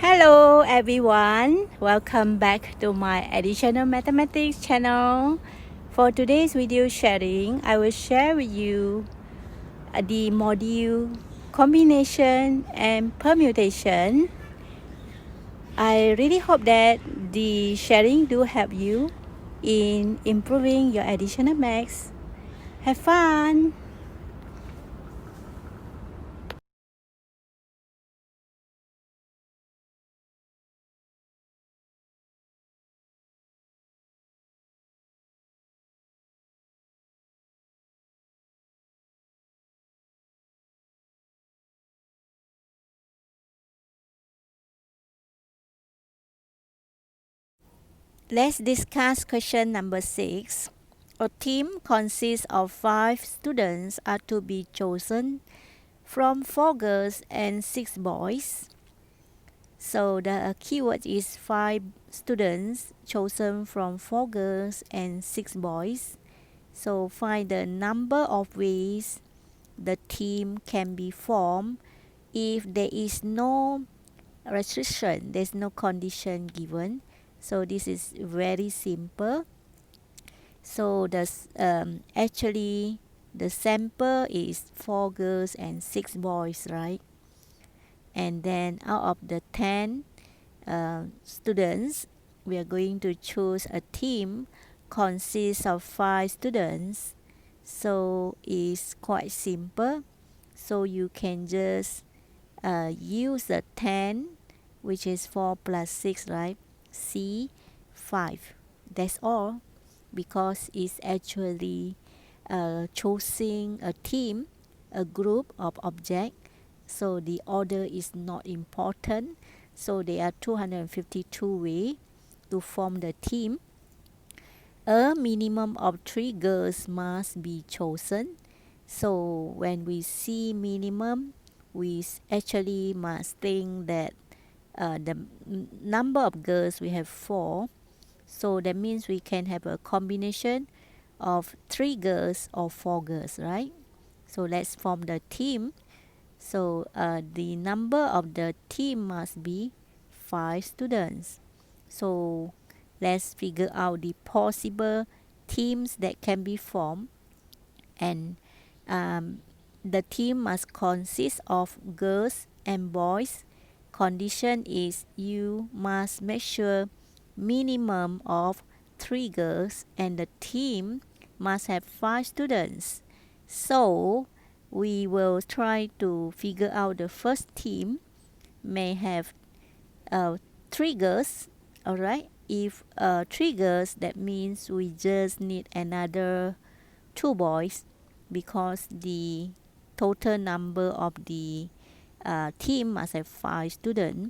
Hello everyone, welcome back to my additional mathematics channel. For today's video sharing, I will share with you the module combination and permutation. I really hope that the sharing do help you in improving your additional maths. Have fun! Let's discuss question number 6. A team consists of 5 students are to be chosen from 4 girls and 6 boys. So the keyword is 5 students chosen from 4 girls and 6 boys. So find the number of ways the team can be formed if there is no restriction, there's no condition given. So this is very simple. So actually the sample is 4 girls and 6 boys, right? And then out of the 10 students, we are going to choose a team consists of 5 students. So it's quite simple. So you can just use the 10, which is 4 plus 6, right? C 5. That's all, because it's actually choosing a team, a group of objects. So the order is not important. So there are 252 ways to form the team. A minimum of 3 girls must be chosen. So when we see minimum, we actually must think that the number of girls we have 4. So that means we can have a combination of 3 girls or 4 girls, right? So let's form the team. So the number of the team must be 5 students. So let's figure out the possible teams that can be formed. And the team must consist of girls and boys. Condition is you must make sure minimum of 3 girls and the team must have 5 students. So we will try to figure out the first team may have 3 girls. Alright, if 3 girls, that means we just need another 2 boys, because the total number of the team must have 5 students.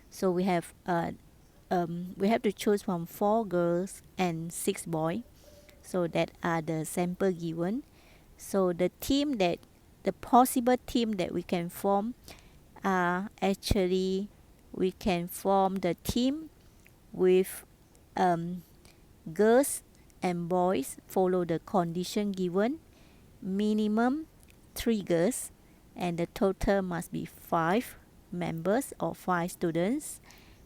So we have to choose from 4 girls and 6 boys. So that are the sample given. So the possible team that we can form are actually, we can form the team with girls and boys follow the condition given. Minimum 3 girls and the total must be 5 members or 5 students.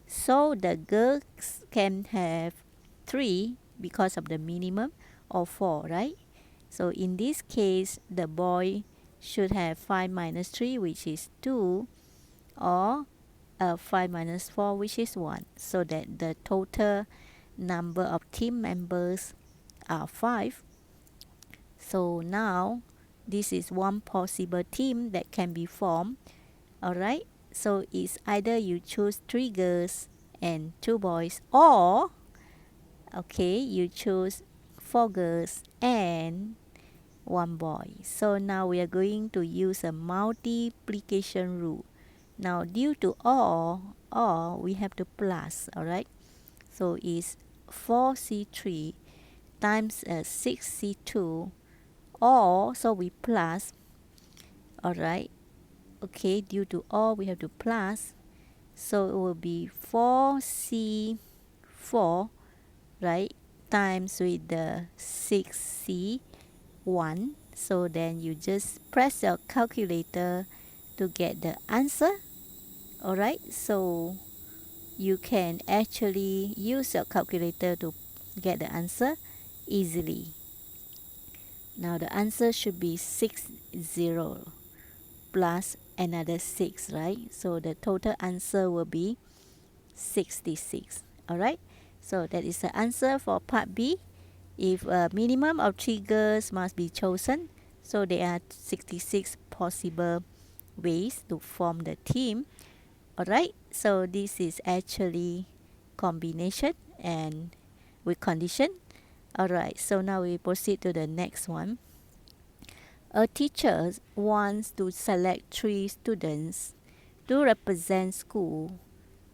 So the girls can have 3 because of the minimum, or 4, right? So in this case, the boy should have 5 minus 3, which is 2, or 5 minus 4, which is 1. So that the total number of team members are 5. So now this is one possible team that can be formed. Alright, so it's either you choose 3 girls and 2 boys, or you choose 4 girls and 1 boy. So now we are going to use a multiplication rule. Now due to or we have to plus. Alright, so it's 4c3 times 6c2, or so we plus. Alright, due to or we have to plus. So it will be 4c4, right, times with the 6c1. So then you just press your calculator to get the answer. Alright, so you can actually use your calculator to get the answer easily. Now the answer should be 60 plus another 6, right? So the total answer will be 66. Alright, so that is the answer for part B. If a minimum of 3 girls must be chosen, so there are 66 possible ways to form the team. Alright, so this is actually combination and with condition. Alright, so now we proceed to the next one. A teacher wants to select 3 students to represent school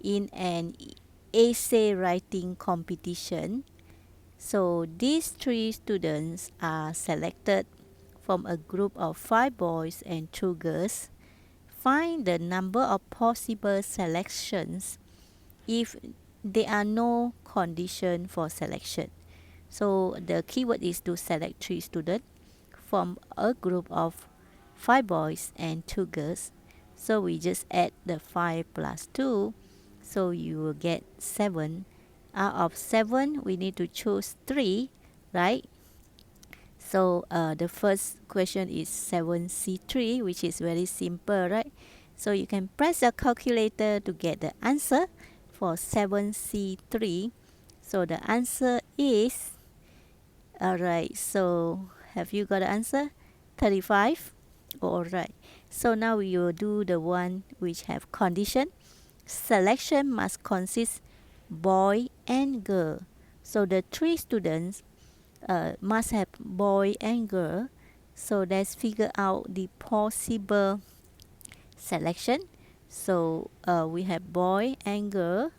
in an essay writing competition. So these 3 students are selected from a group of 5 boys and 2 girls. Find the number of possible selections if there are no condition for selection. So the keyword is to select 3 students from a group of 5 boys and 2 girls. So we just add the 5 plus 2. So you will get 7. Out of 7, we need to choose 3, right? So the first question is 7C3, which is very simple, right? So you can press your calculator to get the answer for 7C3. So the answer is, alright, so have you got the answer? 35? Alright, so now we will do the one which have condition. Selection must consist boy and girl. So the 3 students must have boy and girl. So let's figure out the possible selection. So we have boy and girl.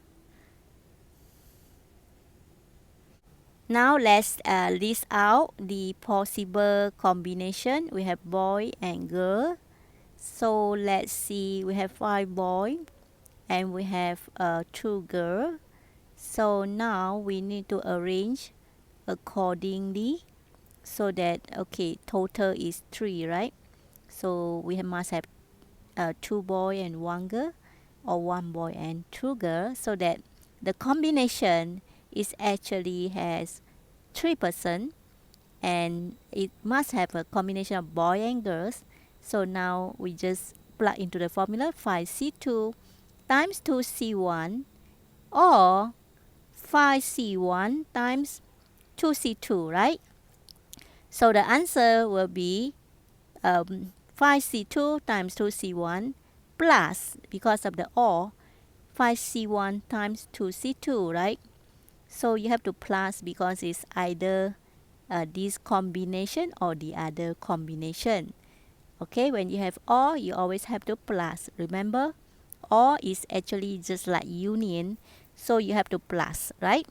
Now let's list out the possible combination. We have boy and girl. So let's see, we have 5 boy and we have 2 girl. So now we need to arrange accordingly so that, okay, total is 3, right? So we must have 2 boy and 1 girl, or 1 boy and 2 girls, so that the combination is actually has 3%, and it must have a combination of boy and girls. So now we just plug into the formula 5C2 times 2C1, or 5C1 times 2C2, right? So the answer will be 5C2 times 2C1 plus, because of the or, 5C1 times 2C2, right? So you have to plus because it's either this combination or the other combination. Okay, when you have or, you always have to plus. Remember, or is actually just like union, so you have to plus, right?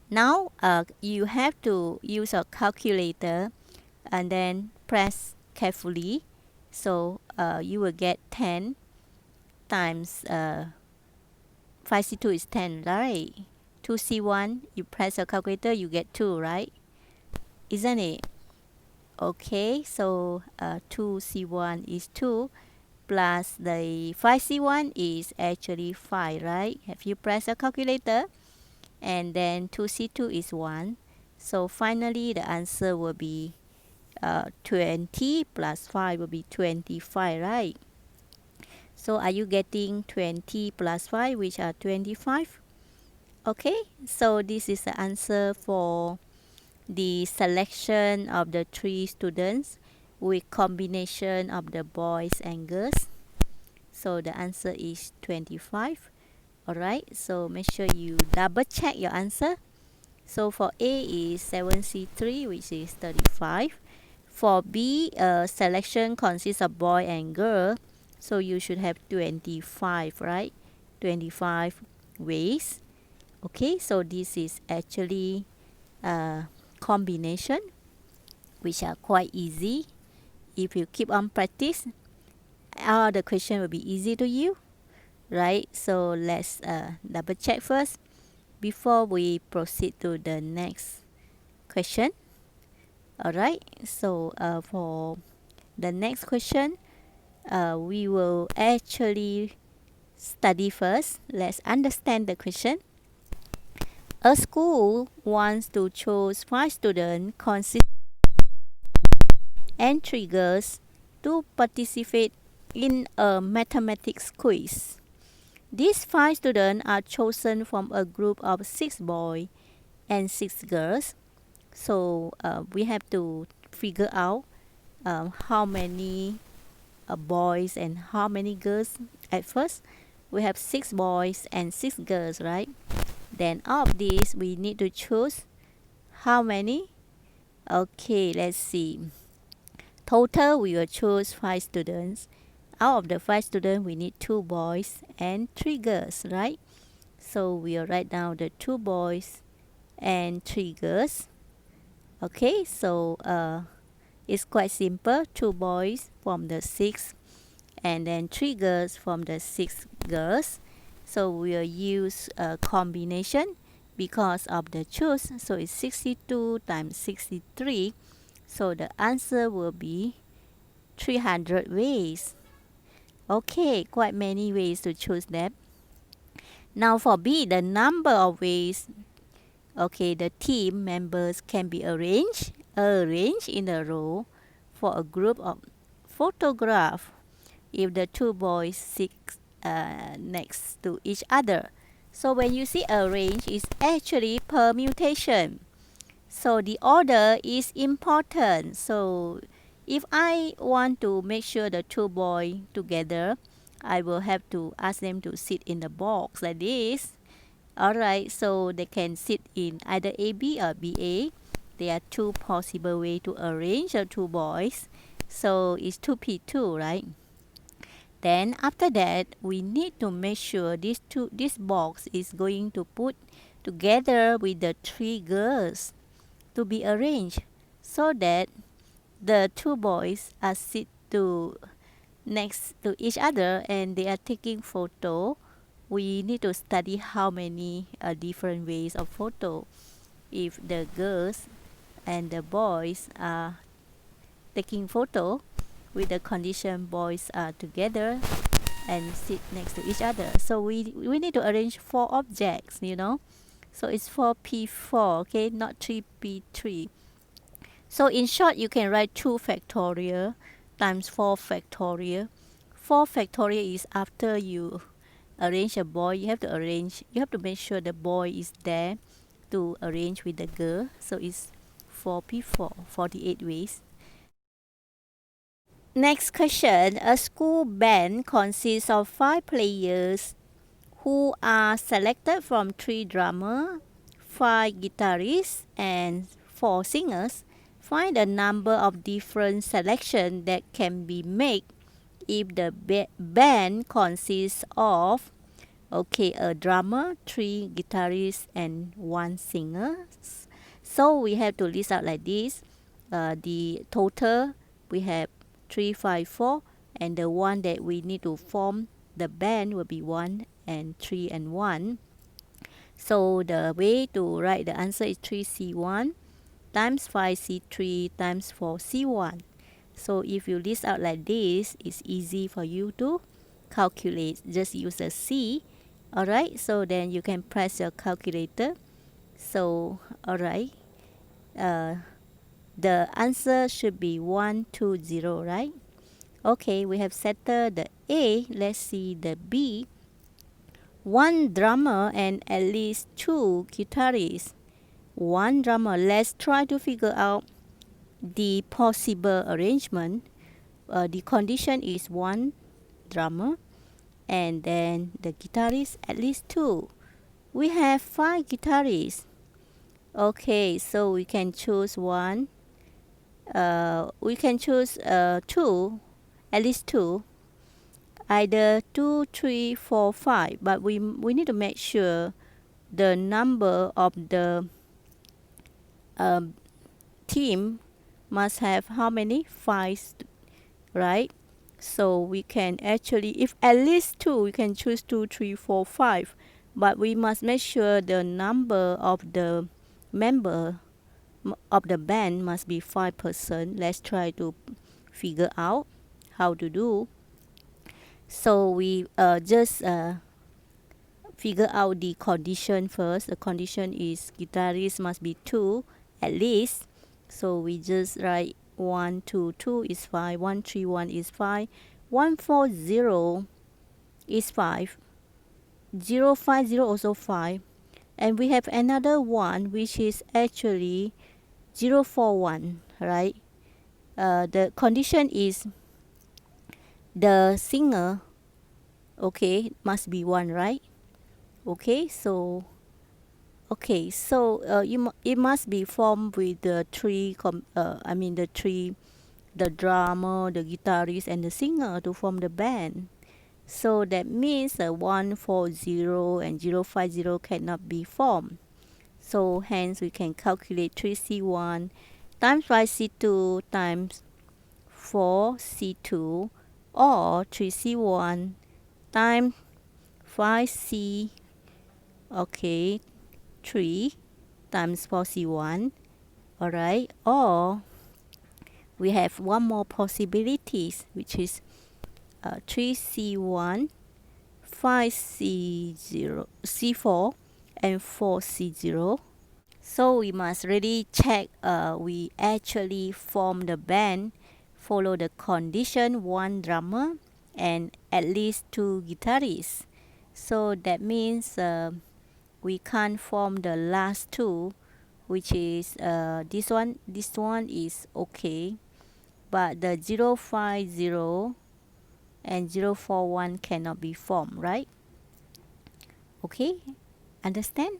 Now you have to use a calculator and then press carefully. So you will get 10 times 5C2 is 10, right? 2C1, you press a calculator, you get 2, right? Isn't it? Okay, so 2C1 is 2 plus the 5C1 is actually 5, right? Have you pressed a calculator? And then 2C2 is 1. So finally the answer will be 20 plus 5 will be 25, right? So are you getting 20 plus 5, which are 25? Okay, so this is the answer for the selection of the 3 students with combination of the boys and girls. So the answer is 25. Alright, so make sure you double check your answer. So for A is 7C3, which is 35. For B, selection consists of boy and girl. So you should have 25, right? 25 ways. Okay, so this is actually a combination, which are quite easy. If you keep on practice, all the question will be easy to you, right? So let's double check first before we proceed to the next question. Alright, so for the next question, we will actually study first. Let's understand the question. A school wants to choose 5 students and 3 girls to participate in a mathematics quiz. These 5 students are chosen from a group of 6 boys and 6 girls. So we have to figure out how many boys and how many girls. At first, we have 6 boys and 6 girls, right? Then out of these, we need to choose how many? Okay, let's see. Total, we will choose 5 students. Out of the 5 students, we need 2 boys and 3 girls, right? So we will write down the 2 boys and 3 girls. Okay, so it's quite simple. 2 boys from the 6 and then 3 girls from the 6 girls. So we'll use a combination because of the choose. So it's 62 times 63. So the answer will be 300 ways. Okay, quite many ways to choose that. Now for B, the number of ways. Okay, the team members can be arranged in a row for a group of photograph if the 2 boys sit next to each other. So when you see arrange, it's actually permutation. So the order is important. So if I want to make sure the 2 boys together, I will have to ask them to sit in the box like this. Alright, so they can sit in either AB or BA. There are 2 possible ways to arrange the 2 boys. So it's 2P2, right? Then after that, we need to make sure this box is going to put together with the 3 girls to be arranged so that the 2 boys are sit to next to each other and they are taking photo. We need to study how many different ways of photo. If the girls and the boys are taking photo with the condition boys are together and sit next to each other. So we need to arrange 4 objects, So it's 4P4, okay, not 3P3. So in short, you can write 2 factorial times 4 factorial. 4 factorial is after you arrange a boy, you have to make sure the boy is there to arrange with the girl. So it's 4P4, 48 ways. Next question. A school band consists of 5 players who are selected from 3 drummers, 5 guitarists, and 4 singers. Find the number of different selections that can be made if the band consists of a drummer, 3 guitarists, and 1 singer. So we have to list out like this. The total we have 3, 5, 4, and the one that we need to form the band will be 1 and 3 and 1. So the way to write the answer is 3C1 times 5C3 times 4C1. So if you list out like this, it's easy for you to calculate. Just use a C. Alright, so then you can press your calculator. So, alright, the answer should be 120, right? Okay, we have settled the A. Let's see the B. 1 drummer and at least 2 guitarists. 1 drummer. Let's try to figure out the possible arrangement. The condition is 1 drummer and then the guitarist at least 2. We have 5 guitarists. Okay, so we can choose one. We can choose 2, at least 2. Either 2, 3, 4, 5. But we need to make sure the number of the team must have how many? 5, right? So we can actually, if at least 2, we can choose 2, 3, 4, 5. But we must make sure the number of the member of the band must be 5%. Let's try to figure out how to do. So we just figure out the condition first. The condition is guitarist must be 2 at least. So we just write 1, 2, 2 is 5, 1, 3, 1 is 5, 1, 4, 0 is 5, 0, 5, 0 also 5. And we have another one which is actually 0, 4, 1, right? The condition is the singer, okay, must be 1, right? Okay, so it must be formed with the three, the drummer, the guitarist, and the singer to form the band. So that means 140 and 050 cannot be formed. So hence we can calculate 3C1 times 5C2 times 4C2, or 3C1 times 5C, okay, 3 times 4C1, alright, or we have one more possibilities, which is 3C1, 5C0, C4, and 4C0. So we must really check we actually form the band, follow the condition, 1 drummer and at least 2 guitarists. So that means we can't form the last 2, which is this one is okay, but the 050 and 041 cannot be formed, right? Okay, understand?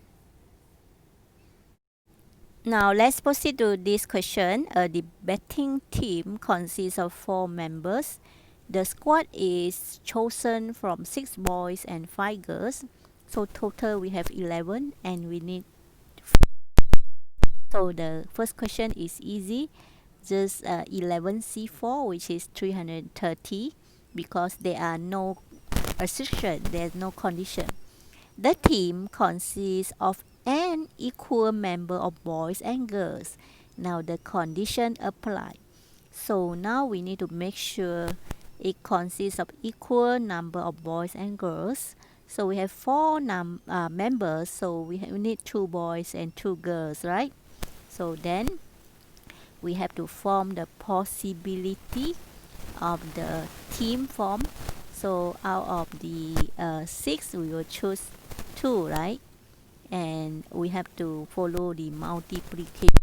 Now let's proceed to this question. A debating team consists of 4 members. The squad is chosen from 6 boys and 5 girls. So total we have 11 and we need. So the first question is easy. Just 11C4, which is 330, because there are no restriction, there's no condition. The team consists of an equal number of boys and girls. Now the condition apply. So now we need to make sure it consists of equal number of boys and girls. So we have 4 members, so we need 2 boys and 2 girls, right? So then we have to form the possibility of the team form. So out of the 6, we will choose 2, right? And we have to follow the multiplication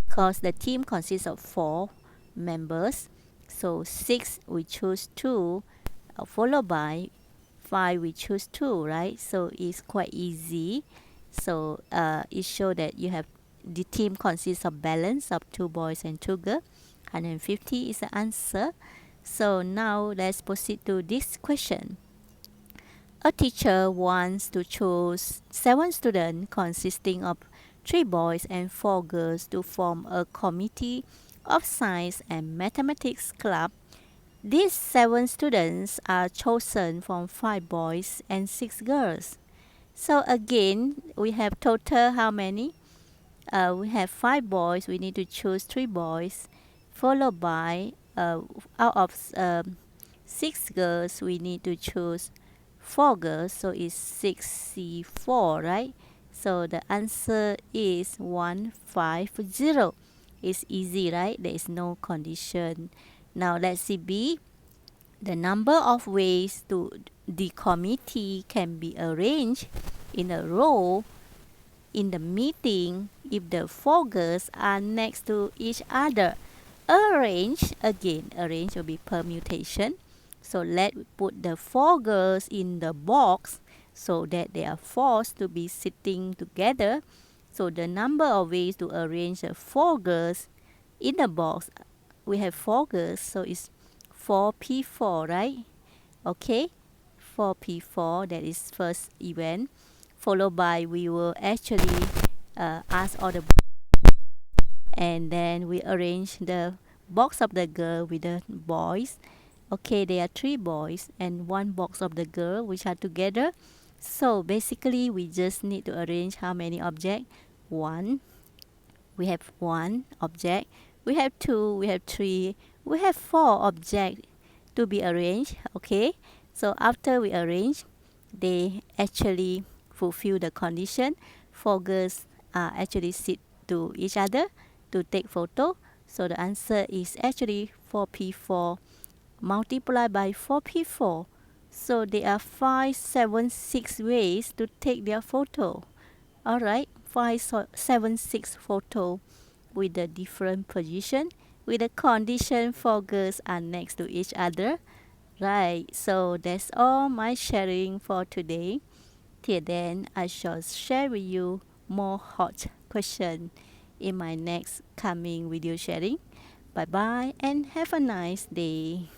because the team consists of 4 members. So 6 we choose 2, followed by 5 we choose 2, right? So it's quite easy. So it shows that you have the team consists of balance of 2 boys and 2 girls. 150 is the answer. So now let's proceed to this question. A teacher wants to choose 7 students consisting of 3 boys and 4 girls to form a committee of science and mathematics club. These 7 students are chosen from 5 boys and 6 girls. So again, we have total how many? We have 5 boys. We need to choose 3 boys, followed by out of 6 girls, we need to choose 4 girls. So it's 6C4, right? So the answer is 150. It's easy, right? There is no condition. Now let's see B. The number of ways to the committee can be arranged in a row in the meeting if the 4 girls are next to each other. Arrange, again, arrange will be permutation. So let's put the 4 girls in the box so that they are forced to be sitting together. So the number of ways to arrange the 4 girls in the box, we have 4 girls, so it's 4P4, right? Okay, 4P4, that is first event. Followed by we will actually ask all the, and then we arrange the box of the girl with the boys. Okay, there are 3 boys and 1 box of the girl which are together. So basically we just need to arrange how many objects? 1. We have 1 object. We have 2, we have 3, we have 4 objects to be arranged. Okay, so after we arrange, they actually fulfill the condition. Four girls actually sit to each other to take photo. So the answer is actually 4p4 multiplied by 4p4. So there are 576 ways to take their photo. Alright, 576 photo with a different position with a condition four girls are next to each other. Right, so that's all my sharing for today. Till then, I shall share with you more hot question in my next coming video sharing. Bye bye and have a nice day.